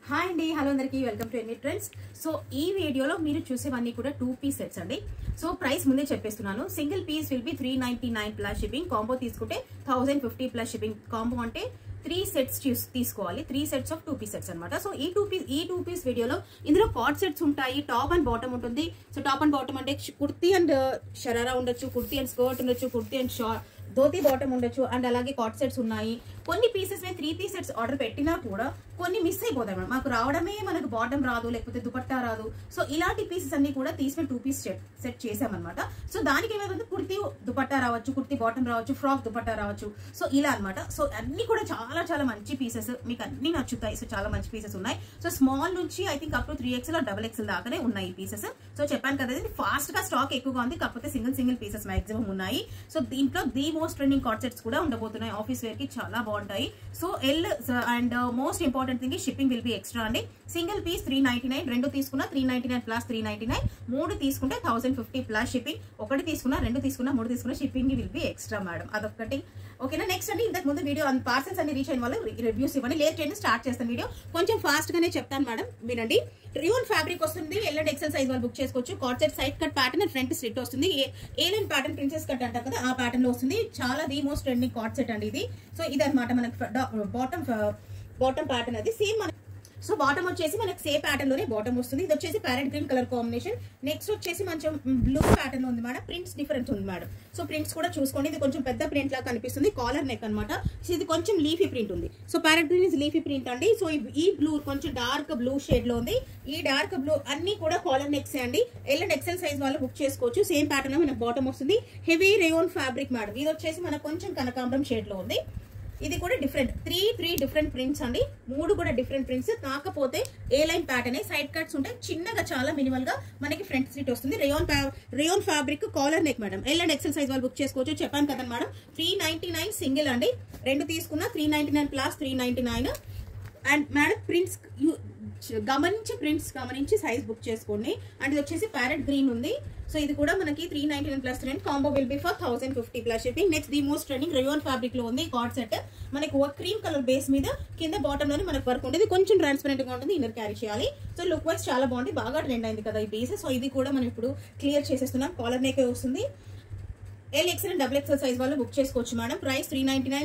Hi అండి, hello అందరికీ, welcome to any trends. So ఈ వీడియోలో మీరు చూసేవన్నీ కూడా 2-piece సెట్స్ అండి. సో ప్రైస్ ముందే చెప్పేస్తున్నాను. Single piece will be 399 plus shipping. Combo తీసుకుంటే 1050 ప్లస్ షిప్పింగ్. కాంబో అంటే 3 సెట్స్ తీసుకోవాలి. 3 సెట్స్ ఆఫ్ 2-piece సెట్స్ అనమాట. సో ఈ టూ పీస్ వీడియోలో ఇందులో కార్డ్ సెట్స్ ఉంటాయి, టాప్ అండ్ బాటమ్ ఉంటుంది. సో టాప్ అండ్ బాటమ్ అంటే కుర్తీ అండ్ షరారా ఉండొచ్చు, కుర్తీ అండ్ స్కర్ట్ ఉండొచ్చు, కుర్తీ అండ్ ధోతి బాటమ్ ఉండొచ్చు, అండ్ అలాగే కార్డ్ సెట్స్ ఉన్నాయి. కొన్ని పీసెస్ మేము 3-piece సెట్స్ ఆర్డర్ పెట్టినా కూడా కొన్ని మిస్ అయిపోతాయి మేడం. మాకు రావడమే మనకు బాటమ్ రాదు, లేకపోతే దుపట్టా రాదు. సో ఇలాంటి పీసెస్ అన్ని కూడా తీసుకుని 2-piece సెట్ చేసామన్నమాట. సో దానికి ఏమైనా కుర్తీ దుపట్టా రావచ్చు, కుర్తీ బాటమ్ రావచ్చు, ఫ్రాక్ దుపట్టా రావచ్చు. సో ఇలా అనమాట. సో అన్ని కూడా చాలా చాలా మంచి పీసెస్, మీకు అన్ని నచ్చుతాయి. సో చాలా మంచి పీసెస్ ఉన్నాయి. సో స్మాల్ నుంచి I think up to 3XL or XXL దాకానే ఉన్నాయి ఈ పీసెస్. సో చెప్పాను కదా, ఫాస్ట్ గా స్టాక్ ఎక్కువగా ఉంది, కాకపోతే సింగిల్ పీసెస్ మాక్సిమం ఉన్నాయి. సో దీంట్లో the most trending card sets కూడా ఉండబోతున్నాయి. ఆఫీస్ వేర్ కి చాలా బాగుంటాయి. So L and most important thing shipping will be extra అండి. సింగిల్ పీస్ 399, రెండు తీసుకున్నా 399 ప్లస్ 399, మూడు తీసుకుంటే 1050 ప్లస్ షిప్పింగ్. ఒకటి తీసుకున్నా, రెండు తీసుకున్నా, మూడు తీసుకున్నా shipping will be extra madam. అదొకటి ఓకేనా. నెక్స్ట్ అండి, ఇంతకు ముందు వీడియో పార్సల్స్ అన్ని రీచ్ అయిన వాళ్ళు రివ్యూస్ ఇవ్వండి. లేట్ చేయండి, స్టార్ట్ చేస్తాను వీడియో. కొంచెం ఫాస్ట్ గానే చెప్తాను మేడం, వినండి. రియోన్ ఫ్యాబ్రిక్ వస్తుంది. ఎల్ అండ్ XL సైజ్ వాళ్ళు బుక్ చేసుకోవచ్చు. Card set side cut pattern, front slit వస్తుంది. ఏలైన్ ప్యాటర్న్, ప్రిన్సెస్ కట్ అంటారు కదా, ఆ ప్యాటర్న్ లో వస్తుంది. చాలా the most trending card set అండి ఇది. సో ఇదన్నమాట మనకి బాటమ్ ప్యాటర్న్. అది సేమ్ మన సో బాటమ్ వచ్చేసి మనకి సేమ్ ప్యాటర్న్ లోనే బాటమ్ వస్తుంది. ఇది వచ్చేసి parrot green colour combination. Next వచ్చేసి మంచి బ్లూ ప్యాటర్న్ లో ఉంది మేడం. ప్రింట్స్ డిఫరెంట్ ఉంది మేడం. సో ప్రింట్స్ కూడా చూసుకోండి. ఇది కొంచెం పెద్ద ప్రింట్ లాగా కనిపిస్తుంది. కాలర్ నెక్ అనమాట. సో ఇది కొంచెం లీఫీ ప్రింట్ ఉంది. So parrot green is leafy print అండి. సో ఈ బ్లూ కొంచెం డార్క్ బ్లూ షేడ్ లో ఉంది. ఈ డార్క్ బ్లూ అన్ని కూడా కాలర్ నెక్స్ అండి. ఎల్ అండ్ XL సైజ్ వాళ్ళు బుక్ చేసుకోవచ్చు. సేమ్ ప్యాటర్న్ లో మనకు బాటమ్ వస్తుంది. Heavy rayon fabric madam. ఇది వచ్చేసి మనకు కొంచెం కనకాంబరం షేడ్ లో ఉంది. ఇది కూడా డిఫరెంట్, త్రీ డిఫరెంట్ ప్రింట్స్ అండి. మూడు కూడా డిఫరెంట్ ప్రింట్స్. కాకపోతే ఏ లైన్ ప్యాటర్న్, సైడ్ కట్స్ ఉంటాయి. చిన్నగా చాలా మినిమల్ గా మనకి ఫ్రంట్ స్లిట్ వస్తుంది. Rayon fabric collar neck madam. L and XL size వాళ్ళు బుక్ చేసుకోవచ్చు. చెప్పాను కదా మేడం, 399 సింగిల్ అండి. రెండు తీసుకున్నా 399 ప్లస్ 399. అండ్ మేడం ప్రింట్స్ గమనించి సైజ్ బుక్ చేసుకోండి. అండ్ ఇది వచ్చేసి ప్యారెట్ గ్రీన్ ఉంది. సో ఇది కూడా మనకి 399 plus combo will be for 1050 plus shipping. Next the most trending rayon fabric లో ఉంది కార్డ్ సెట్. మనకి ఒక క్రీమ్ కలర్ బేస్ మీద కింద బాటమ్ లోనే మనకు వర్క్ ఉంటుంది. కొంచెం ట్రాన్స్పరెంట్ గా ఉంటుంది, ఇన్నర్ క్యారీ చేయాలి. సో లుక్ వైజ్ చాలా బాగుంది, బాగా ట్రెండ్ అయింది కదా ఈ పీస్. సో ఇది కూడా మనం ఇప్పుడు క్లియర్ చేసేస్తున్నాం. కాలర్ నెక్ వస్తుంది. L XL and XXL size వాళ్ళు బుక్ చేసుకోవచ్చు madam. Price 399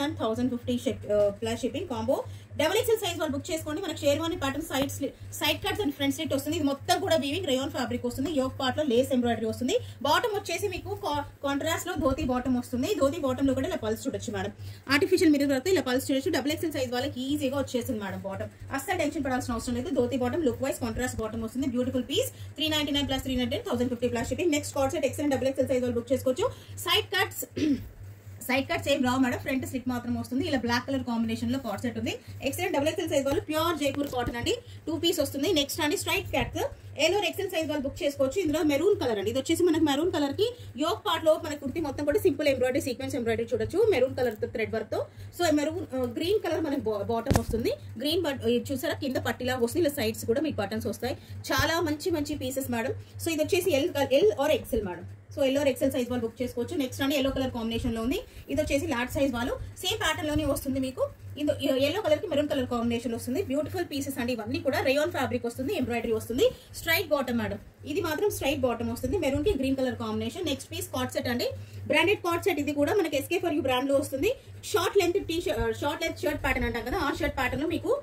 and 1050 plus shipping. Combo XXL size వాళ్ళు బుక్ చేసుకోండి. మనకి sherwani pattern side cuts and front slit వస్తుంది. ఇది మొత్తం కూడా వీవింగ్ రేయోన్ ఫ్యాబ్రిక్ వస్తుంది. యోక్ పార్ట్ లో లేస్ ఎంబ్రాయిడరీ వస్తుంది. బాటమ్ వచ్చేసి మీకు కాంట్రాస్ట్ లో ధోతి బాటమ్ వస్తుంది. ధోతి బాటమ్ లో కూడా ఇలా పల్స్ చూడొచ్చు మేడం. ఆర్టిఫిషియల్ మిర్రర్ వరకు ఇలా పల్స్ చూడొచ్చు. XXL సైజ్ వాళ్ళకి ఈజీగా వచ్చేసింది మేడం బాటమ్. అస్సలు టెన్షన్ పడాల్సిన అవసరం లేదు. Dhoti bottom look wise contrast bottom వస్తుంది. Beautiful piece. 399 plus 399, 1050 plus shipping. Next co-ord set XL and XXL size వాళ్ళు బుక్ చేసుకోవచ్చు. సైడ్ కట్స్ ఏం రావు మేడం, ఫ్రంట్ స్లిట్ మాత్రం వస్తుంది. ఇలా బ్లాక్ కలర్ కాంబినేషన్ లో కార్డ్ సెట్ ఉంది. XL అండ్ XXL సైజ్ వాళ్ళు ప్యూర్ జైపూర్ కాటన్ అండి. 2-piece వస్తుంది. నెక్స్ట్ అండి straight cuts L or XL size వాళ్ళు బుక్ చేసుకోవచ్చు. ఇందులో మెరూన్ కలర్ అండి. ఇది వచ్చేసి మనకి మెరూన్ కలర్ కి యోక్ పార్ట్ లో మన కుర్తి మొత్తం కూడా సింపుల్ ఎంబ్రాయిడరీ, సీక్వెన్స్ ఎంబ్రాయిడరీ చూడొచ్చు. మెరూన్ కలర్ థ్రెడ్ వర్క్ తో. సో మెరూన్ గ్రీన్ కలర్ మనకి బాటమ్ వస్తుంది. గ్రీన్ చూసారా, కింద పట్టిలా వస్తుంది. ఇలా సైడ్స్ కూడా మీకు బటన్స్ వస్తాయి. చాలా మంచి పీసెస్ మేడం. సో ఇది వచ్చేసి L or XL madam. So yellow XL size వాళ్ళు బుక్ చేసుకోవచ్చు. నెక్స్ట్ అండి ఎల్లో కలర్ కాంబినేషన్ లో ఉంది. ఇది వచ్చేసి లార్జ్ సైజ్ వాళ్ళు సేమ్ ప్యాటర్న్ లోనే వస్తుంది. మీకు ఇది ఎల్లో కలర్ కి మెరూన్ కలర్ కాంబినేషన్ వస్తుంది. బ్యూటిఫుల్ పీసెస్ అండి ఇవన్నీ కూడా. రేయోన్ ఫ్యాబ్రిక్ వస్తుంది, ఎంబ్రాయిడరీ వస్తుంది. Straight bottom madam. ఇది మాత్రం స్ట్రైట్ బాటమ్ వస్తుంది. మెరూన్ కి green colour combination. Next piece co-ord set అండి. Branded card set. ఇది కూడా మనకి SK4U బ్రాండ్ లో వస్తుంది. షార్ట్ లెంత్ షర్ట్ ప్యాటర్న్ అంటాం కదా, ఆ షర్ట్ ప్యాటర్న్ లో మీకు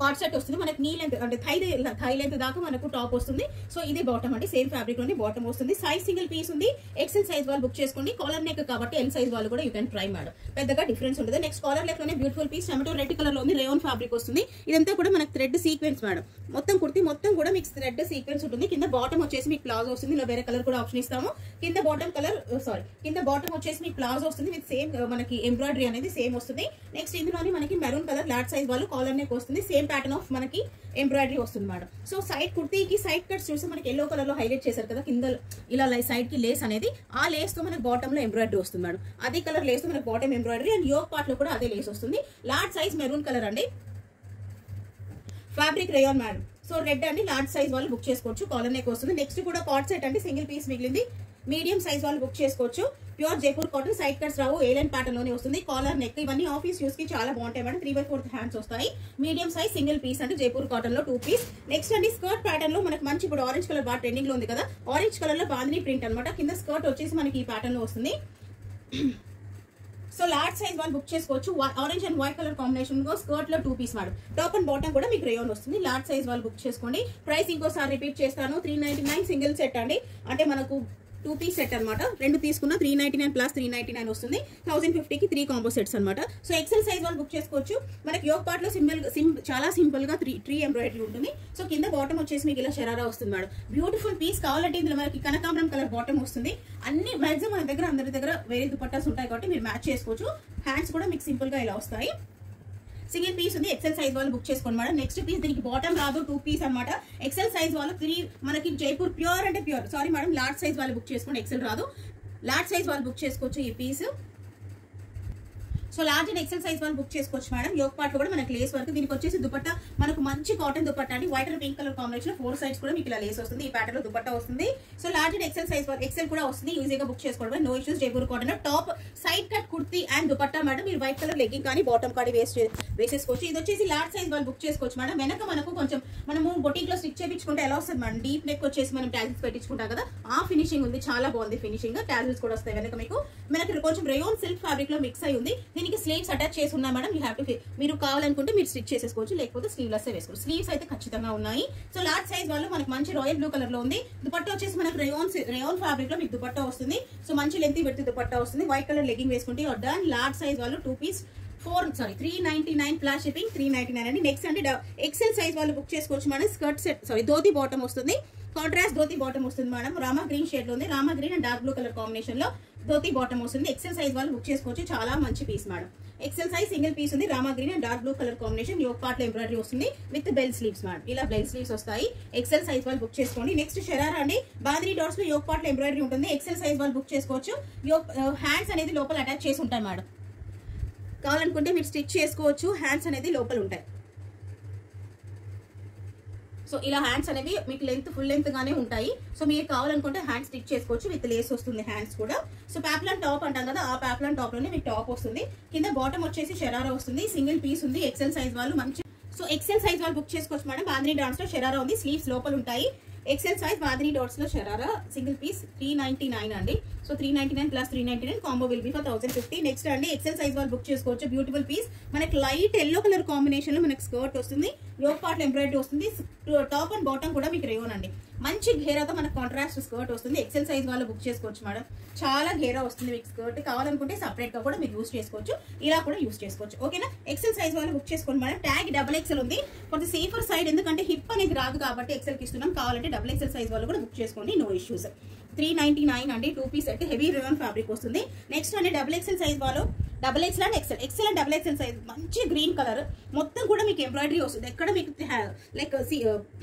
కార్డ్ సెట్ వస్తుంది. మనకి నీ లెంత్ అంటే థై లెంత్ దాకా మనకు టాప్ వస్తుంది. సో ఇది బాటమ్ అండి. సేమ్ ఫ్యాబ్రిక్ లోనే బాటమ్ వస్తుంది. సైజ్ సింగిల్ పీస్ ఉంది. XL సైజ్ వాళ్ళు బుక్ చేసుకోండి. కాలర్ నెక్ కాబట్టి ఎల్ సైజ్ వాళ్ళు కూడా యూ కెన్ ట్రై మేడం. పెద్దగా డిఫరెన్స్ ఉంటుంది. నెక్స్ట్ కాలర్ నెక్ లోనే beautiful piece tomato red colour లో ఉంది. రేయోన్ ఫ్యాబ్రిక్ వస్తుంది. ఇదంతా కూడా మనకి థ్రెడ్ సీక్వెన్స్ మేడం. మొత్తం కుర్తి మొత్తం కూడా మీకు థ్రెడ్ సీక్వెన్స్ ఉంటుంది. కింద బాటమ్ వచ్చేసి మీకు ప్లాజో వస్తుంది. ఇలా వేరే కలర్ కూడా ఆప్షన్ ఇస్తాము. కింద బాటమ్ వచ్చేసి మీకు ప్లాజో వస్తుంది. విత్ సేమ్ మనకి ఎంబ్రాయిడరీ అనేది సేమ్ వస్తుంది. నెక్స్ట్ ఇందులోని మనకి మెరూన్ కలర్ లార్జ్ సైజ్ వాళ్ళు కాలర్ నెక్ వస్తుంది. సేమ్ ప్యాటర్న్ ఆఫ్ మనకి ఎంబ్రాయిడరీ వస్తుంది మేడం. సో సైడ్ కుర్తీకి సైడ్ కట్స్ చూస్తే మనకి ఎల్లో కలర్ లో హైలైట్ చేశారు కదా, కింద ఇలా సైడ్ కి లేస్ అనేది, ఆ లేస్ తో మనకి బాటమ్ లో ఎంబ్రాయిడరీ వస్తుంది మేడం. అదే కలర్ లేస్ తో మనకి bottom embroidery and yoke part లో కూడా అదే లేస్ వస్తుంది. లార్జ్ సైజ్ మెరూన్ కలర్ అండి. Fabric rayon madam. So red అండి, లార్జ్ సైజ్ వాళ్ళు బుక్ చేసుకోవచ్చు. కాలర్ నెక్ వస్తుంది. నెక్స్ట్ కూడా కార్డ్ సెట్ అండి. సింగిల్ పీస్ మిగిలింది. మీడియం సైజ్ వాళ్ళు బుక్ చేసుకోవచ్చు. Pure Jaipur cotton, side cuts రావు, ఏలైన్ ప్యాటర్న్ లోనే వస్తుంది. కాలర్ నెక్ ఇవన్నీ ఆఫీస్ యూస్ కి చాలా బాగుంటాయి మేడం. 3/4 హ్యాండ్స్ వస్తాయి. మీడియం సైజ్ సింగిల్ పీస్ అంటే జైపూర్ కాటన్ లో 2 పీస్. నెక్స్ట్ అండి స్కర్ట్ ప్యాటర్న్ లో మనకి మంచి ఇప్పుడు ఆరెంజ్ కలర్ బాగా ట్రెండింగ్ లో ఉంది కదా, ఆరెంజ్ కలర్ లో బాందిని ప్రింట్ అనమాట. కింద స్కర్ట్ వచ్చేసి మనకి ఈ ప్యాటర్న్ లో వస్తుంది. సో లార్జ్ సైజ్ వాళ్ళు బుక్ చేసుకోవచ్చు. Orange and white colour combination లో స్కర్ట్ లో 2 piece madam. Top and bottom కూడా మీకు రేయాన్ వస్తుంది. లార్జ్ సైజ్ వాళ్ళు బుక్ చేసుకోండి. ప్రైస్ ఇంకోసారి రిపీట్ చేస్తాను, 399 సింగిల్ సెట్ అండి. అంటే మనకు 2 పీస్ సెట్ అనమాట. 2 తీసుకున్న 399 ప్లస్ 399 వస్తుంది. 1050కి 3 కాంబో సెట్స్ అనమాట. సో ఎక్సెల్ సైజ్ వాళ్ళు బుక్ చేసుకోవచ్చు. మనకి యోగ్ పార్ట్ లో చాలా సింపుల్ గా 3 ఎంబ్రాయిడరీ ఉంటుంది. సో కింద బాటమ్ వచ్చేసి మీకు ఇలా షరారా వస్తుంది మేడం. Beautiful piece. కావాలంటే ఇందులో మనకి కనకాంబరం కలర్ బాటమ్ వస్తుంది. అన్ని మ్యాక్సిమం మన దగ్గర అందరి దగ్గర వేరే దుపట్టాస్ ఉంటాయి కాబట్టి మీరు మ్యాచ్ చేసుకోవచ్చు. హ్యాండ్స్ కూడా మీకు సింపుల్ గా ఇలా వస్తాయి. సింగిల్ పీస్ ఉంది. ఎక్సెల్ సైజ్ వాళ్ళు బుక్ చేసుకోండి మేడం. నెక్స్ట్ పీస్ దీనికి బాటమ్ రాదు, 2 పీస్ అనమాట. ఎక్సెల్ సైజ్ వాళ్ళు 3 మనకి జైపూర్ ప్యూర్ అంటే pure, sorry madam, large size వాళ్ళు బుక్ చేసుకోండి. ఎక్సెల్ రాదు, లార్జ్ సైజ్ వాళ్ళు బుక్ చేసుకోవచ్చు ఈ piece. So large and XL size వాళ్ళు బుక్ చేసుకోవచ్చు మేడం. యోగ్ పార్ట్ కూడా మనకి లేస్ వర్క్. దీనికి వచ్చేసి దుపట్టా మనకు మంచి కాటన్ దుపట్టా అండి. White and pink colour combination 4 sides కూడా మీకు ఇలా లేస్ వస్తుంది. ఈ ప్యాటర్న్ లో దుపట్టా వస్తుంది. So large and XL size వాళ్ళు ఎక్సెల్ కూడా వస్తుంది. ఈజీగా బుక్ చేసుకోవడం, no issues. Jaipur cotton top side cut kurti and dupatta madam. మీరు వైట్ కలర్ లెగ్గింగ్ కానీ బాటమ్ కానీ వేసేసుకోవచ్చు. ఇది వచ్చేసి లార్జ్ సైజ్ వాళ్ళు బుక్ చేసుకోవచ్చు మేడం. వెనక మనకు కొంచెం మనము బొటిక్ లో స్టిచ్ చేయించుకుంటే ఎలా వస్తుంది మేడం, డీప్ నెక్ వచ్చేసి మనం టాజిల్స్ పెట్టించుకుంటాం కదా, ఆ ఫినిషింగ్ ఉంది. చాలా బాగుంది ఫినిషింగ్. టాజిల్స్ కూడా వస్తాయి వెనక మీకు. మనకి కొంచెం రేయాన్ సిల్క్ ఫ్యాబ్రిక్ లో మిక్స్ అయి ఉంది. దీనికి స్లీవ్స్ అటాచ్ చేసి ఉన్నాయి మేడం. యూ హ్యావ్ టు మీరు కావాలనుకుంటే మీరు స్టిచ్ చేసేసుకోవచ్చు, లేకపోతే స్లీవ్లెస్ వేసుకోవచ్చు. స్లీవ్స్ అయితే ఖచ్చితంగా ఉన్నాయి. సో లార్జ్ సైజ్ వాళ్ళు మనకి మంచి రాయల్ బ్లూ కలర్ లో ఉంది. దుపట్టా వచ్చేసి మనకి రేయాన్ ఫ్యాబ్రిక్ లో మీకు దుపట్టా వస్తుంది. సో మంచి లెంత్ పెట్టి దుపట్టా వస్తుంది. వైట్ కలర్ లెగ్గింగ్ వేసుకుంటే డన్. లార్జ్ సైజ్ వాళ్ళు 2 పీస్ 399 ప్లస్ షిప్పింగ్ 399 అండి. నెక్స్ట్ అంటే ఎక్సెల్ సైజ్ వాళ్ళు బుక్ చేసుకోవచ్చు madam. Skirt set dhoti bottom వస్తుంది. కాంట్రాస్ట్ ధోతి బాటమ్ వస్తుంది మేడం. రామా గ్రీన్ షేడ్ లో ఉంది. Rama green and dark blue colour combination లో ధోతి బాటమ్ వస్తుంది. ఎక్సెల్ సైజ్ వాళ్ళు బుక్ చేసుకోవచ్చు. చాలా మంచి piece madam. XL size single piece ఉంది. Rama green and dark blue colour combination. Yoke part లో ఎంబ్రాయిడరీ వస్తుంది విత్ బెల్ స్లీవ్స్ మేడం. ఇలా బెల్ స్లీవ్స్ వస్తాయి. ఎక్సెల్ సైజ్ వాళ్ళు బుక్ చేసుకోండి. నెక్స్ట్ షరారా అండి. బాందిని డాట్స్ లో యోగ్ పార్ట్ లో ఎంబ్రాయిడరీ ఉంటుంది. ఎక్సెల్ సైజ్ వాళ్ళు బుక్ చేసుకోవచ్చు. హ్యాండ్స్ అనేది లోపల అటాచ్ చేసి ఉంటాయి మేడం. కావాలనుకుంటే మీరు స్టిచ్ చేసుకోవచ్చు. హ్యాండ్స్ అనేది లోపల ఉంటాయి. సో ఇలా హ్యాండ్స్ అనేవి మీకు లెంత్ ఫుల్ లెంత్ గానే ఉంటాయి. సో మీరు కావాలనుకుంటే హ్యాండ్ స్టిచ్ చేసుకోవచ్చు. విత్ లేస్ వస్తుంది హ్యాండ్స్ కూడా. సో పాప్లాన్ టాప్ అంటాం కదా, ఆ పాప్లాన్ టాప్ లోనే మీకు టాప్ వస్తుంది. కింద బాటమ్ వచ్చేసి షరారా వస్తుంది. సింగిల్ పీస్ ఉంది. ఎక్సెల్ సైజ్ వాళ్ళు మంచి. సో ఎక్సెల్ సైజ్ వాళ్ళు బుక్ చేసుకోవచ్చు మేడం. బాందిని డాట్స్ లో షరారా ఉంది. స్లీవ్స్ లోపల ఉంటాయి. ఎక్సెల్ సైజ్ బాందిని డాట్స్ లో షరారా సింగిల్ పీస్ 399 అండి. So 399 plus 399 combo will be for 1050. Next అండి ఎక్సెల్ సైజ్ వాళ్ళు బుక్ చేసుకోవచ్చు. Beautiful piece. మనకి లైట్ ఎల్లో కలర్ కాంబినేషన్ లో మనకి స్కర్ట్ వస్తుంది. యోగ్ పార్ట్ లో ఎంబ్రాయిడరీ వస్తుంది. టాప్ అండ్ బాటమ్ కూడా మీకు రేయాన్ అండి. మంచి ఘేరాతో మనకు కాంట్రాస్ట్ స్కర్ట్ వస్తుంది. ఎక్సెల్ సైజ్ వాళ్ళు బుక్ చేసుకోవచ్చు మేడం. చాలా ఘేరా వస్తుంది మీకు స్కర్ట్. కావాలనుకుంటే సపరేట్ గా కూడా మీరు యూస్ చేసుకోవచ్చు. ఇలా కూడా యూస్ చేసుకోవచ్చు. ఓకేనా. ఎక్సెల్ సైజ్ వాళ్ళు బుక్ చేసుకోండి మేడం. ట్యాగ్ XXL ఉంది. కొంచెం సేఫర్ సైడ్, ఎందుకంటే హిప్ అనేది రాదు కాబట్టి ఎక్సెల్ కి ఇస్తున్నాం. కావాలంటే XXL సైజ్ వాళ్ళు కూడా బుక్ చేసుకోండి. No issues. 399 అండి. 2 piece set heavy rayon fabric వస్తుంది. నెక్స్ట్ అండి XXL సైజ్ వాళ్ళు XXL and XL and XXL size మంచి గ్రీన్ కలర్ మొత్తం కూడా మీకు ఎంబ్రాయిడరీ వస్తుంది. ఎక్కడ మీకు లైక్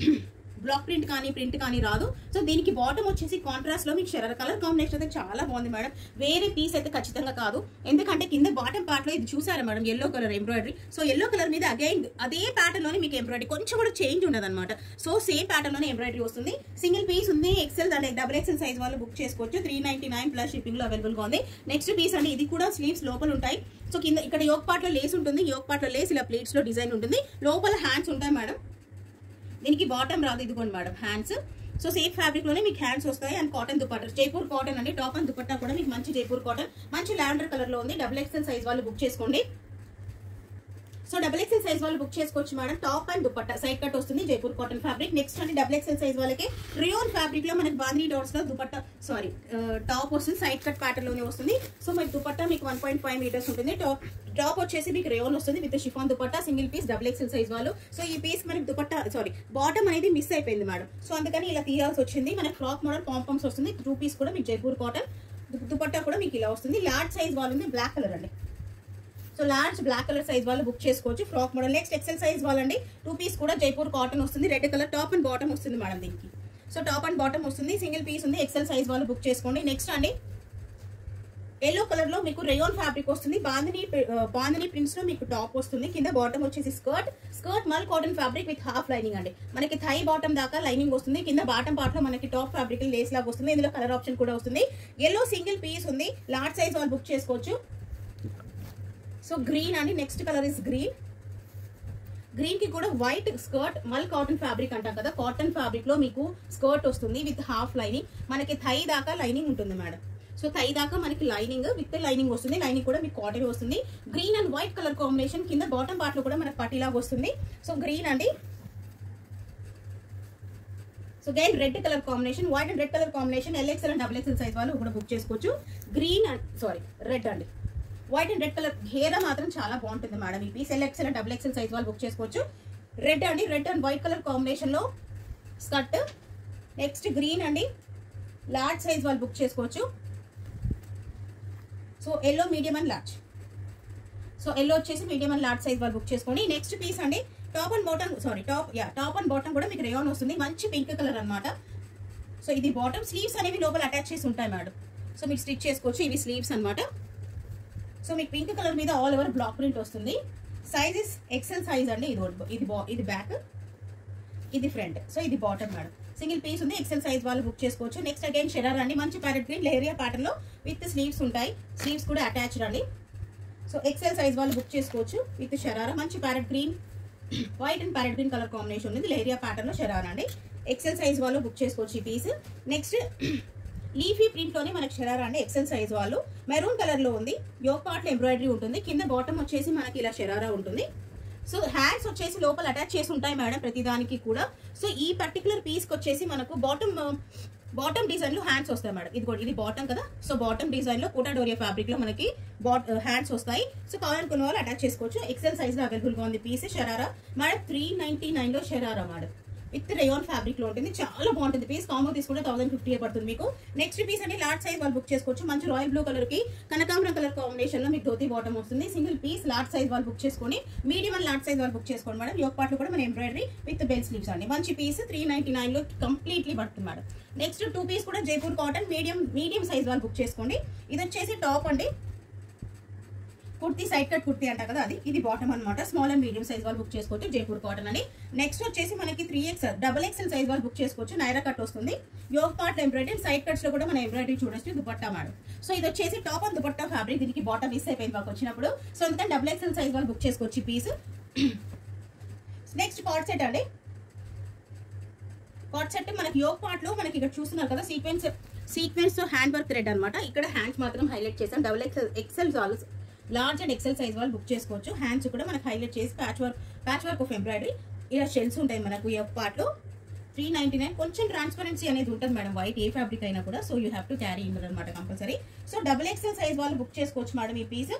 బ్లాక్ ప్రింట్ కానీ రాదు. సో దీనికి బాటమ్ వచ్చేసి కాంట్రాస్ట్ లో మీకు షరారా కలర్ కాంబినేషన్ అయితే చాలా బాగుంది మేడం. వేరే పీస్ అయితే ఖచ్చితంగా కాదు. ఎందుకంటే కింద బాటమ్ పార్ట్ లో ఇది చూసారా madam, yellow colour embroidery. So yellow colour మీద అగైన్ అదే ప్యాటర్న్ లోనే మీకు ఎంబ్రాయిడరీ కొంచెం కూడా చేంజ్ ఉండదు అనమాట. సో సేమ్ ప్యాటర్న్ లోనే ఎంబ్రాయిడరీ వస్తుంది. సింగిల్ పీస్ ఉంది. ఎక్సెల్ దాని XXL సైజ్ వాళ్ళు బుక్ చేసుకోవచ్చు. 399 ప్లస్ షిప్పింగ్ లో అవైలబుల్ గా ఉంది. నెక్స్ట్ పీస్ అండి. ఇది కూడా స్లీవ్స్ లోపల ఉంటాయి. సో కింద ఇక్కడ యోగ్ పార్ట్ లో లేస్ ఉంటుంది. యోగ్ పార్ట్ లో లేస్ ఇలా ప్లేట్స్ లో డిజైన్ ఉంటుంది. లోపల హ్యాండ్స్ ఉంటాయి మేడం. దీనికి బాటమ్ రాదు. ఇదిగోండి madam hands. So same fabric లోనే మీకు హ్యాండ్స్ వస్తాయి. And cotton dupatta Jaipur cotton అండి. టాప్ అండ్ దుపట్టా కూడా మీకు మంచి జైపూర్ కాటన్ మంచి లావెండర్ కలర్ లో ఉంది. XXL సైజ్ వాళ్ళు బుక్ చేసుకోండి. సో XXL సైజ్ వాళ్ళు బుక్ చేసుకోవచ్చు madam. Top and dupatta side cut వస్తుంది. Jaipur cotton fabric. నెక్స్ట్ అండి XXL సైజ్ వాళ్ళకి రియోన్ ఫ్యాబ్రిక్ లో మనకి బాందిని డాట్స్ లో దుపట్టా టాప్ వస్తుంది. సైడ్ కట్ ప్యాటర్న్ లోనే వస్తుంది. సో మీకు దుపట్టా మీకు 1.5 మీటర్స్ ఉంటుంది. టాప్ వచ్చేసి మీకు రేయాన్ వస్తుంది with chiffon dupatta. Single piece XXL size వాళ్ళు. సో ఈ పీస్ మనకి దుపట్టా బాటమ్ అనేది మిస్ అయిపోయింది మేడం. సో అందుకని ఇలా తీయాల్సి వచ్చింది. మనకి ఫ్రాక్ మోడల్ పాంపమ్స్ వస్తుంది. 2 పీస్ కూడా మీకు జైపూర్ కాటన్ దుపట్టా కూడా మీకు ఇలా వస్తుంది. లార్జ్ సైజ్ వాళ్ళు ఉంది. బ్లాక్ కలర్ అండి. So large black colour size వాళ్ళు బుక్ చేసుకోవచ్చు. Frock model. Next XL size వాళ్ళండి. 2 పీస్ కూడా జైపూర్ కాటన్ వస్తుంది. Red colour top and bottom వస్తుంది మేడం దీనికి. సో టాప్ అండ్ బాటమ్ వస్తుంది. సింగిల్ పీస్ ఉంది. ఎక్సెల్ సైజ్ వాళ్ళు బుక్ చేసుకోండి. నెక్స్ట్ అండి ఎల్లో కలర్ లో మీకు రేయాన్ ఫ్యాబ్రిక్ వస్తుంది. బాందిని ప్రింట్స్ లో మీకు టాప్ వస్తుంది. కింద బాటమ్ వచ్చేసి స్కర్ట్ మల్ cotton fabric with half lining అండి. మనకి థై బాటమ్ దాకా లైనింగ్ వస్తుంది. కింద బాటమ్ పార్ట్ లో మనకి టాప్ ఫ్యాబ్రిక్ లేస్ లాగా వస్తుంది. ఇందులో కలర్ ఆప్షన్ కూడా వస్తుంది. ఎల్లో సింగిల్ పీస్ ఉంది. లార్జ్ సైజ్ వాళ్ళు బుక్ చేసుకోవచ్చు. సో గ్రీన్ అండి, నెక్స్ట్ కలర్ ఇస్ గ్రీన్ కి కూడా వైట్ స్కర్ట్ మల్ కాటన్ ఫ్యాబ్రిక్ అంటాం కదా, కాటన్ ఫ్యాబ్రిక్ లో మీకు స్కర్ట్ వస్తుంది విత్ హాఫ్ లైనింగ్. మనకి థై దాకా లైనింగ్ ఉంటుంది మేడం. సో థై దాకా మనకి లైనింగ్ విత్ లైనింగ్ వస్తుంది. లైనింగ్ కూడా మీకు కాటన్ వస్తుంది. Green and white colour combination. కింద బాటమ్ పార్ట్ లో కూడా మనకి పట్టీలాగా వస్తుంది. సో గ్రీన్ అండి. So again red colour combination, white and red colour combination. LXL and XXL size వాళ్ళు కూడా బుక్ చేసుకోవచ్చు. గ్రీన్ అండ్ రెడ్ అండి, white and red colour hair మాత్రం చాలా బాగుంటుంది మేడం. ఈ piece LXL and XXL size వాళ్ళు బుక్ చేసుకోవచ్చు. రెడ్ అండి, red and white colour combination లో స్కర్ట్. నెక్స్ట్ గ్రీన్ అండి, లార్జ్ సైజ్ వాళ్ళు బుక్ చేసుకోవచ్చు. So yellow medium and large. So yellow వచ్చేసి మీడియం అండ్ లార్జ్ సైజ్ వాళ్ళు బుక్ చేసుకోండి. నెక్స్ట్ పీస్ అండి, టాప్ అండ్ బాటమ్ కూడా మీకు రేయాన్ వస్తుంది. మంచి పింక్ కలర్ అనమాట. సో ఇది బాటమ్. స్లీవ్స్ అనేవి లోపల అటాచ్ చేసి ఉంటాయి మేడం. సో మీరు స్టిచ్ చేసుకోవచ్చు. ఇవి స్లీవ్స్ అనమాట. సో మీకు పింక్ కలర్ మీద ఆల్ ఓవర్ బ్లాక్ ప్రింట్ వస్తుంది. సైజ్ ఇస్ XL సైజ్ అండి. ఇది బ్యాక్, ఇది ఫ్రంట్. సో ఇది బాటమ్ మేడం. సింగిల్ పీస్ ఉంది. XL సైజ్ వాళ్ళు బుక్ చేసుకోవచ్చు. నెక్స్ట్ అగైన్ షరారా అండి, మంచి ప్యారెట్ గ్రీన్ లేరియా ప్యాటర్న్ లో విత్ స్లీవ్స్ ఉంటాయి. స్లీవ్స్ కూడా అటాచ్డ్ అండి. సో XL సైజ్ వాళ్ళు బుక్ చేసుకోవచ్చు విత్ షరారా. మంచి parrot green, white and parrot green colour combination ఉంది. లేరియా ప్యాటర్న్ లో షరారా అండి. XL సైజ్ వాళ్ళు బుక్ చేసుకోవచ్చు ఈ పీస్. నెక్స్ట్ లీఫీ ప్రింట్ లోనే మనకి షరారా అండి. XL సైజ్ వాళ్ళు మెరూన్ కలర్ లో ఉంది. యోక్ పార్ట్ లో ఎంబ్రాయిడరీ ఉంటుంది. కింద బాటమ్ వచ్చేసి మనకి ఇలా షరారా ఉంటుంది. సో హ్యాండ్స్ వచ్చేసి లోపల అటాచ్ చేసి ఉంటాయి మేడం ప్రతి దానికి కూడా. సో ఈ పర్టికులర్ పీస్ కి వచ్చేసి మనకు బాటమ్ డిజైన్ లో హ్యాండ్స్ వస్తాయి మేడం. ఇది బాటమ్ కదా. సో బాటమ్ డిజైన్ లో కోటా డోరియా ఫ్యాబ్రిక్ లో మనకి హ్యాండ్స్ వస్తాయి. సో కావాలనుకున్న వాళ్ళు అటాచ్ చేసుకోవచ్చు. XL సైజ్ లో అవైలబుల్ గా ఉంది పీస్. షరారా మేడం 399 లో sharara madam with rayon fabric లో ఉంటుంది. చాలా బాగుంటుంది పీస్. కాంబో తీసుకుంటే 1050 పడుతుంది మీకు. నెక్స్ట్ పీస్ అంటే లార్జ్ సైజ్ వాళ్ళు బుక్ చేసుకోవచ్చు. మంచి రాయల్ బ్లూ కలర్ కి కనకాంబరం కలర్ కాంబినేషన్ లో మీకు ధోతి బాటమ్ వస్తుంది. సింగిల్ పీస్ లార్జ్ సైజ్ వాళ్ళు బుక్ చేసుకొని, మీడియం అండ్ లార్జ్ సైజ్ వాళ్ళు బుక్ చేసుకోండి మేడం. యోక్ పార్ట్ లో కూడా మన ఎంబ్రాయిడరీ విత్ బెల్ స్లీవ్స్ అండి. మంచి పీస్ 399 లో కంప్లీట్లీ పడుతుంది మేడం. నెక్స్ట్ 2 పీస్ కూడా జైపూర్ కాటన్ మీడియం సైజ్ వాళ్ళు బుక్ చేసుకోండి. ఇది వచ్చేసి టాప్ అండి, కుర్తీ సైడ్ కట్ కుర్తీ అంట కదా అది. ఇది బాటమ్ అనమాట. స్మాల్ అండ్ మీడియం సైజ్ వాళ్ళు బుక్ చేసుకోవచ్చు. జైపూర్ కాటన్ అని. నెక్స్ట్ వచ్చేసి మనకి 3XL XXL సైజ్ వాళ్ళు బుక్ చేసుకోవచ్చు. నైరా కట్ వస్తుంది. Yoke part embroidery, side cuts లో కూడా మన ఎంబ్రాయిడరీ చూడొచ్చు. దుపట్టా మేడం. సో ఇది వచ్చేసి టాప్ అండ్ దుపట్టా ఫ్యాబ్రిక్. దీనికి బాటమ్ మిస్ అయిపోయింది మాకు వచ్చినప్పుడు. సో అందుకని XXL సైజ్ వాళ్ళు బుక్ చేసుకోవచ్చు ఈ పీస్. నెక్స్ట్ కార్డ్ సెట్ అండి. కార్డ్ సెట్ మనకి యోక్ పార్ట్ లో మనకి ఇక్కడ చూస్తున్నారు కదా సీక్వెన్స్ హ్యాండ్ వర్క్ థ్రెడ్ అనమాట. ఇక్కడ హ్యాండ్స్ మాత్రం హైలైట్ చేసాం. XXL large and XL size వాళ్ళు బుక్ చేసుకోవచ్చు. హ్యాండ్స్ కూడా మనకు హైలైట్ చేసి ప్యాచ్ వర్క్ ఆఫ్ ఎంబ్రాయిడరీ ఇలా షెల్స్ ఉంటాయి మనకు ఈ పార్ట్ లో. 399. కొంచెం ట్రాన్స్పరెన్సీ అనేది ఉంటుంది మేడం వైట్ ఏ ఫ్యాబ్రిక్ అయినా కూడా. So you have to carry in అనమాట కంపల్సరీ. సో XXL సైజ్ వాళ్ళు బుక్ చేసుకోవచ్చు మేడం ఈ పీస్.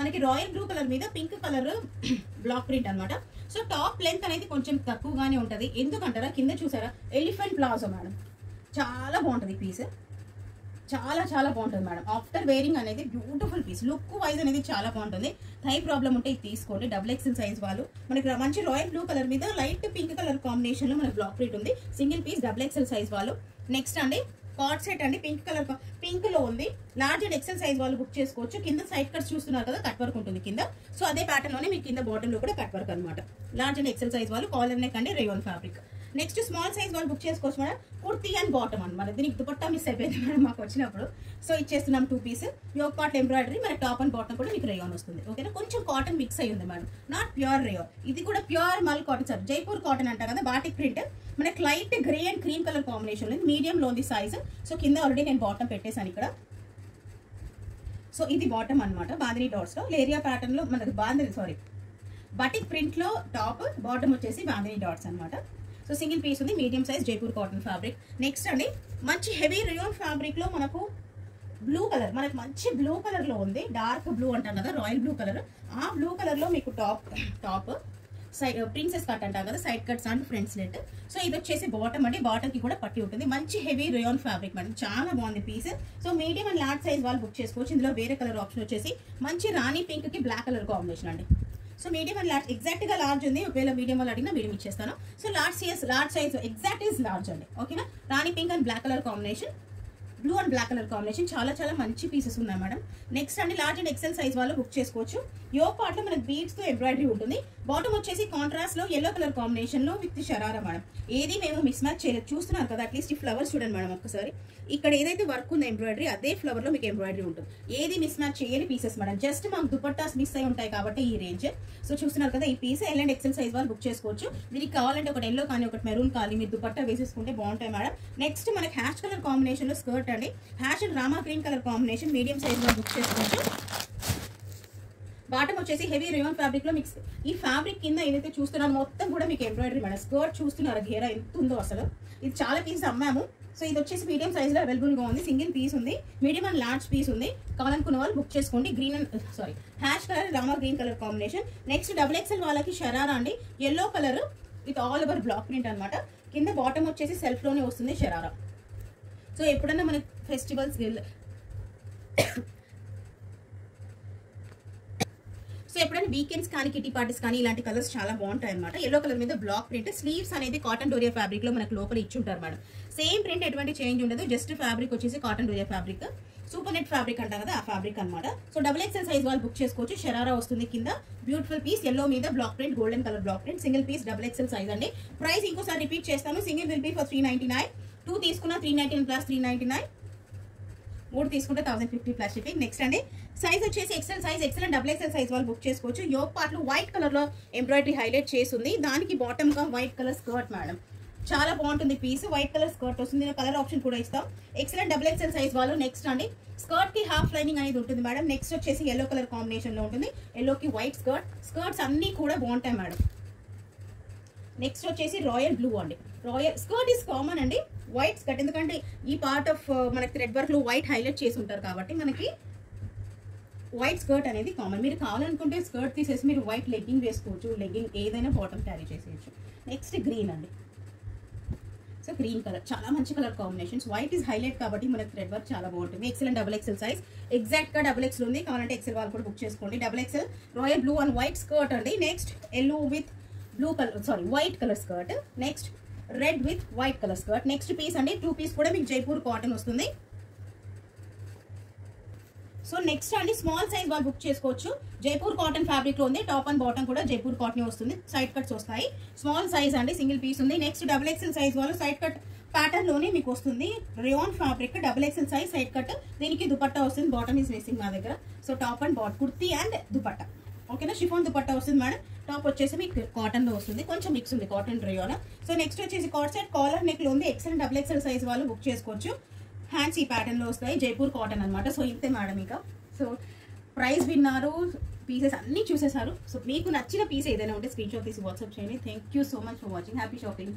మనకి రాయల్ బ్లూ కలర్ మీద పింక్ కలర్ బ్లాక్ ప్రింట్ అనమాట. సో టాప్ లెంత్ అనేది కొంచెం తక్కువగానే ఉంటుంది. ఎందుకంటారా, కింద చూసారా ఎలిఫెంట్ ప్లాజో మేడం. చాలా బాగుంటుంది పీస్. చాలా బాగుంటుంది మేడం. ఆఫ్టర్ వేరింగ్ అనేది బ్యూటిఫుల్ పీస్. లుక్ వైజ్ అనేది చాలా బాగుంటుంది. థై ప్రాబ్లం ఉంటే ఇది తీసుకోండి. XXL సైజ్ వాళ్ళు మనకి మంచి రాయల్ బ్లూ కలర్ మీద లైట్ పింక్ కలర్ కాంబినేషన్ లో మనకి బ్లాక్ ప్రింట్ ఉంది. సింగిల్ పీస్ XXL సైజ్ వాళ్ళు. నెక్స్ట్ అండి కార్డ్ సెట్ అండి. పింక్ లో ఉంది. లార్జ్ అండ్ XL సైజ్ వాళ్ళు బుక్ చేసుకోవచ్చు. కింద సైడ్ కట్స్ చూస్తున్నారు కదా, కట్ వర్క్ ఉంటుంది కింద. సో అదే ప్యాటర్న్ లోనే మీకు కింద బాటమ్ లో కూడా కట్ వర్క్ అనమాట. లార్జ్ అండ్ XL సైజ్ వాళ్ళు కాలర్ నెక్ అండి, rayon fabric. Next small size వాళ్ళు బుక్ చేసుకోవచ్చు మేడం. కుర్తీ అండ్ బాటమ్ అనమాట. దీనికి దుపట్టా మిస్ అయిపోయింది మేడం మాకు వచ్చినప్పుడు. సో ఇచ్చేస్తున్నాం 2 పీస్. యోక్ పార్ట్ ఎంబ్రాయిడరీ, మన టాప్ అండ్ బాటమ్ కూడా మీకు రేయాన్ వస్తుంది. ఓకేనా. కొంచెం కాటన్ మిక్స్ అయ్యి ఉంది మేడం, నాట్ ప్యూర్ రేయాన్. ఇది కూడా ప్యూర్ మల్ కాటన్ సార్. జైపూర్ కాటన్ అంట కదా, బాటిక్ ప్రింట్. మనకి light grey and cream colour combination ఉంది. మీడియం లో ఉంది సైజ్. సో కింద ఆల్రెడీ నేను బాటమ్ పెట్టేశాను ఇక్కడ. సో ఇది బాటమ్ అనమాట. బాందిని డాట్స్ లో లేరియా ప్యాటర్న్ లో మనకి బాటిక్ ప్రింట్ లో టాప్, బాటమ్ వచ్చేసి బాందిని డాట్స్ అనమాట. సో సింగిల్ పీస్ ఉంది. Medium size Jaipur cotton fabric. Next అండి మంచి హెవీ రేయాన్ ఫ్యాబ్రిక్ లో మనకు బ్లూ కలర్, మనకి మంచి బ్లూ కలర్ లో ఉంది. డార్క్ బ్లూ అంటాం కదా, రాయల్ బ్లూ కలర్. ఆ బ్లూ కలర్ లో మీకు టాప్ సైడ్ ప్రిన్సెస్ కట్ అంటాం కదా, side cuts and front slit. So ఇది వచ్చేసి బాటమ్ అండి. బాటమ్ కి కూడా పట్టి ఉంటుంది. మంచి హెవీ రేయాన్ ఫ్యాబ్రిక్ మేడం. చాలా బాగుంది piece. So medium and large size వాళ్ళు బుక్ చేసుకోవచ్చు. ఇందులో వేరే కలర్ ఆప్షన్ వచ్చేసి మంచి రాణి పింక్ కి బ్లాక్ కలర్ కాంబినేషన్ అండి. So medium and large exact గా లార్జ్ ఉంది. ఒకవేళ మీడియం వాళ్ళు అడిగినా మీడియం ఇచ్చేస్తాను. So large size exact is large అండి. ఓకేనా. Rani pink and black colour combination. Blue and black colour combination, చాలా చాలా మంచి పీసెస్ ఉన్నాయి మేడం. నెక్స్ట్ అండి లార్జ్ అండ్ ఎక్సెల్ సైజ్ వాళ్ళు బుక్ చేసుకోవచ్చు. యోగ్ పార్ట్ లో మనకి బీడ్స్ తో ఎంబ్రాయిడరీ ఉంటుంది. బాటమ్ వచ్చేసి కాంట్రాస్ట్ లో ఎల్లో కలర్ కాంబినేషన్ లో విత్ షరారా మేడం. ఏది మేము మిస్ మ్యాచ్ చేయలేదు, చూస్తున్నారు కదా. అట్లీస్ట్ ఈ ఫ్లవర్స్ చూడండి మేడం ఒక్కసారి. ఇక్కడ ఏదైతే వర్క్ ఉందో ఎంబ్రాయిడరీ, అదే ఫ్లవర్ లో మీకు ఎంబ్రాయిడరీ ఉంటుంది. ఏది మిస్ మ్యాచ్ చేయని పీసెస్ మేడం. జస్ట్ మాకు దుపట్టాస్ మిస్ అయి ఉంటాయి కాబట్టి ఈ రేంజ్. సో చూస్తున్నారు కదా, ఈ piece L and XL size వాళ్ళు బుక్ చేసుకోవచ్చు. దీనికి కావాలంటే ఒకటి ఎల్లో కానీ ఒకటి మెరూన్ కానీ మీరు దుపట్టా వేసేసుకుంటే బాగుంటాయి మేడం. నెక్స్ట్ మనకి హ్యాష్ కలర్ కాంబినేషన్ లో స్కర్ట్ అండి. Hash and Rama green colour combination medium size లో బుక్ చేసుకోవచ్చు. బాటమ్ వచ్చేసి హెవీ రేయాన్ ఫ్యాబ్రిక్ లో మిక్స్. ఈ ఫ్యాబ్రిక్ కింద ఏదైతే చూస్తున్నారో మొత్తం కూడా మీకు ఎంబ్రాయిడరీ మేడం. స్కర్ట్ చూస్తున్నారు ఘేరా ఎంత ఉందో అసలు. ఇది చాలా పీస్ అమ్మాము. సో ఇది వచ్చేసి మీడియం సైజ్ లో అవైలబుల్ గా ఉంది. సింగిల్ పీస్ ఉంది, మీడియం అండ్ లార్జ్ పీస్ ఉంది. కావాలనుకున్న వాళ్ళు బుక్ చేసుకోండి. Green and ash colour Rama green colour combination. Next double XL వాళ్ళకి షరారా అండి. Yellow colour with all over black print అనమాట. కింద బాటమ్ వచ్చేసి సెల్ఫ్ లోనే వస్తుంది షరారా. సో ఎప్పుడన్నా మనకి ఫెస్టివల్స్ ఎప్పుడైనా వీకెండ్స్ కానీ కిటీ పార్టీస్ కానీ ఇలాంటి కలర్స్ చాలా బాగుంటాయి అనమాట. ఎల్లో కలర్ మీద బ్లాక్ ప్రింట్. స్లీవ్స్ అనేది కాటన్ డోరియా ఫ్యాబ్రిక్ లో మనకు లోపల ఇచ్చుంటారు మేడం. సేమ్ ప్రింట్ ఎటువంటి చేంజ్ ఉండదు. జస్ట్ ఫ్యాబ్రిక్ వచ్చేసి cotton doria fabric, super net fabric అంటారు కదా, ఆ ఫ్యాబ్రిక్ అనమాట. సో డబుల్ ఎక్స్ఎల్ సైజ్ వాళ్ళు బుక్ చేసుకోవచ్చు. షరారా వస్తుంది కింద. బ్యూటిఫుల్ పీస్ ఎల్లో మీద black print, golden colour black print. Single piece double XL size అండి. ప్రైస్ ఇంకోసారి రిపీట్ చేస్తాను. Single will be for 399. 2 తీసుకున్న 399 ప్లస్ 399. 3 తీసుకుంటే 1050 ప్లస్ షిప్పింగ్. నెక్స్ట్ అండి సైజ్ వచ్చేసి XL size, XL and double XL size వాళ్ళు book చేసుకోవచ్చు. యోగ్ పార్ట్ లో వైట్ కలర్ లో ఎంబ్రాయిడరీ హైలైట్ చేస్తుంది. దానికి బాటమ్ గా వైట్ కలర్ స్కర్ట్ మేడం. చాలా బాగుంటుంది పీస్. వైట్ కలర్ స్కర్ట్ వస్తుంది. కలర్ ఆప్షన్ కూడా ఇస్తాం. XL and double XL size వాళ్ళు. నెక్స్ట్ అండి స్కర్ట్ కి హాఫ్ లైనింగ్ అనేది ఉంటుంది మేడం. నెక్స్ట్ వచ్చేసి ఎల్లో కలర్ కాంబినేషన్ లో ఉంటుంది. ఎల్లోకి వైట్ స్కర్ట్. స్కర్ట్స్ అన్ని కూడా బాగుంటాయి మేడం. నెక్స్ట్ వచ్చేసి రాయల్ బ్లూ అండి. రాయల్ స్కర్ట్ ఇస్ కామన్ అండి. వైట్ స్కర్ట్, ఎందుకంటే ఈ పార్ట్ ఆఫ్ మనకి థ్రెడ్ వర్క్ లో వైట్ హైలైట్ చేసి ఉంటారు కాబట్టి మనకి వైట్ స్కర్ట్ అనేది కామన్. మీరు కావాలనుకుంటే స్కర్ట్ తీసేసి మీరు వైట్ లెగ్గింగ్ వేసుకోవచ్చు. లెగ్గింగ్ ఏదైనా బాటమ్ క్యారీ చేసేయచ్చు. నెక్స్ట్ గ్రీన్ అండి. సో గ్రీన్ కలర్ చాలా మంచి colour combinations. White is highlight కాబట్టి మనకి థ్రెడ్ వర్క్ చాలా బాగుంటుంది. XL and double XL size. Exact గా డబుల్ ఎక్సెల్ ఉంది. కావాలంటే ఎక్సెల్ వాళ్ళు కూడా బుక్ చేసుకోండి. Double XL royal blue and white skirt అండి. Next yellow with blue colour white colour skirt. Next red with white colour skirt. Next piece అండి 2 piece కూడా మీకు జైపూర్ కాటన్ వస్తుంది. సో నెక్స్ట్ అండి స్మాల్ సైజ్ వాళ్ళు బుక్ చేసుకోవచ్చు. Jaipur cotton fabric లో ఉంది. టాప్ అండ్ బాటమ్ కూడా జైపూర్ కాటన్ వస్తుంది. సైడ్ కట్స్ వస్తాయి. స్మాల్ సైజ్ అండి, సింగిల్ పీస్ ఉంది. నెక్స్ట్ డబుల్ ఎక్సెల్ సైజ్ వాళ్ళు సైడ్ కట్ ప్యాటర్న్ లోనే మీకు వస్తుంది. Rayon fabric double XL size side cut. దీనికి దుపట్టా వస్తుంది. బాటమ్ ఈస్ మిస్సింగ్ మా దగ్గర. So top and bottom kurti and dupatta. ఓకేనా, షిఫాన్ దుపట్టా వస్తుంది మేడం. టాప్ వచ్చేసి మీకు కాటన్ లో వస్తుంది. కొంచెం మిక్స్ ఉంది కాటన్ రేయాన్. సో నెక్స్ట్ వచ్చేసి కార్డ్ సెట్ కాలర్ నెక్ లో ఉంది. XL and double XL size వాళ్ళు బుక్ చేసుకోవచ్చు. హ్యాండ్స్ ఈ ప్యాటర్న్ లో వస్తాయి. జైపూర్ కాటన్ అనమాట. సో ఇంతే మేడం. ఇక సో ప్రైస్ విన్నారు, పీసెస్ అన్ని చూసేసారు. సో మీకు నచ్చిన పీస్ ఏదైనా ఉంటే స్క్రీన్ షాట్ తీసి వాట్సాప్ చేయండి. Thank you so much for watching. Happy shopping.